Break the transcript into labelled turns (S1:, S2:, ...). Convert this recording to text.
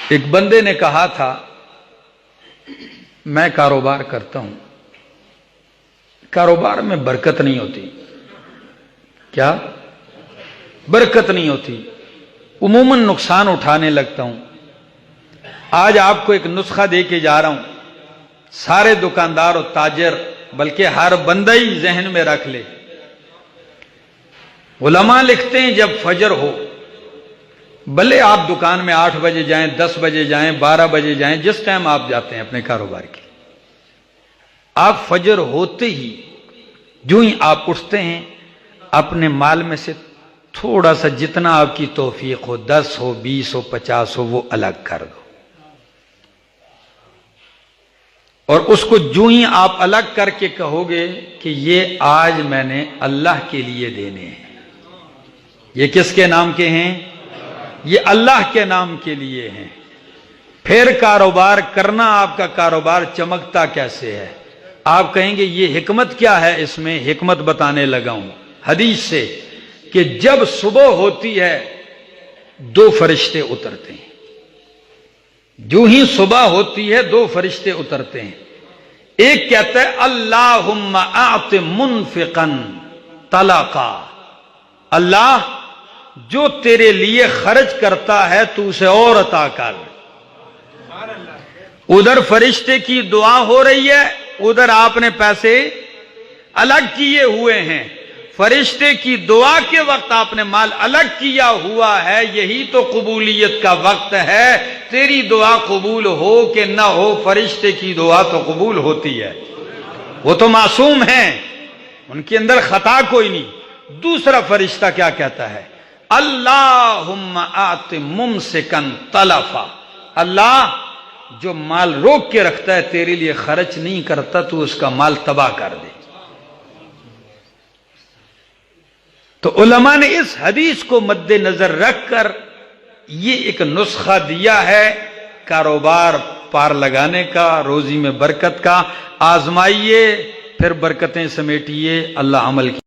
S1: ایک بندے نے کہا تھا میں کاروبار کرتا ہوں، کاروبار میں برکت نہیں ہوتی۔ کیا برکت نہیں ہوتی؟ عموماً نقصان اٹھانے لگتا ہوں۔ آج آپ کو ایک نسخہ دے کے جا رہا ہوں، سارے دکاندار اور تاجر بلکہ ہر بندہ ہی ذہن میں رکھ لے۔ علماء لکھتے ہیں جب فجر ہو، بھلے آپ دکان میں 8 بجے جائیں، 10 بجے جائیں، 12 بجے جائیں، جس ٹائم آپ جاتے ہیں اپنے کاروبار کے، آپ فجر ہوتے ہی جو ہی آپ اٹھتے ہیں اپنے مال میں سے تھوڑا سا جتنا آپ کی توفیق ہو، 10 ہو، 20 ہو، 50 ہو، وہ الگ کر دو، اور اس کو جو ہی آپ الگ کر کے کہو گے کہ یہ آج میں نے اللہ کے لیے دینے ہیں۔ یہ کس کے نام کے ہیں؟ یہ اللہ کے نام کے لیے ہیں۔ پھر کاروبار کرنا، آپ کا کاروبار چمکتا کیسے ہے؟ آپ کہیں گے یہ حکمت کیا ہے؟ اس میں حکمت بتانے لگا ہوں حدیث سے کہ جب صبح ہوتی ہے 2 فرشتے اترتے ہیں، جو ہی صبح ہوتی ہے 2 فرشتے اترتے ہیں۔ ایک کہتا ہے اللہم اعط منفقا طلقا، اللہ جو تیرے لیے خرچ کرتا ہے تو اسے اور عطا کر۔ ادھر فرشتے کی دعا ہو رہی ہے، ادھر آپ نے پیسے الگ کیے ہوئے ہیں۔ فرشتے کی دعا کے وقت آپ نے مال الگ کیا ہوا ہے، یہی تو قبولیت کا وقت ہے۔ تیری دعا قبول ہو کہ نہ ہو، فرشتے کی دعا تو قبول ہوتی ہے، وہ تو معصوم ہیں، ان کے اندر خطا کوئی نہیں۔ دوسرا فرشتہ کیا کہتا ہے؟ اللہم آت ممسکن تلفا، اللہ جو مال روک کے رکھتا ہے، تیرے لیے خرچ نہیں کرتا، تو اس کا مال تباہ کر دے۔ تو علماء نے اس حدیث کو مد نظر رکھ کر یہ ایک نسخہ دیا ہے کاروبار پار لگانے کا، روزی میں برکت کا۔ آزمائیے، پھر برکتیں سمیٹیے۔ اللہ عمل کی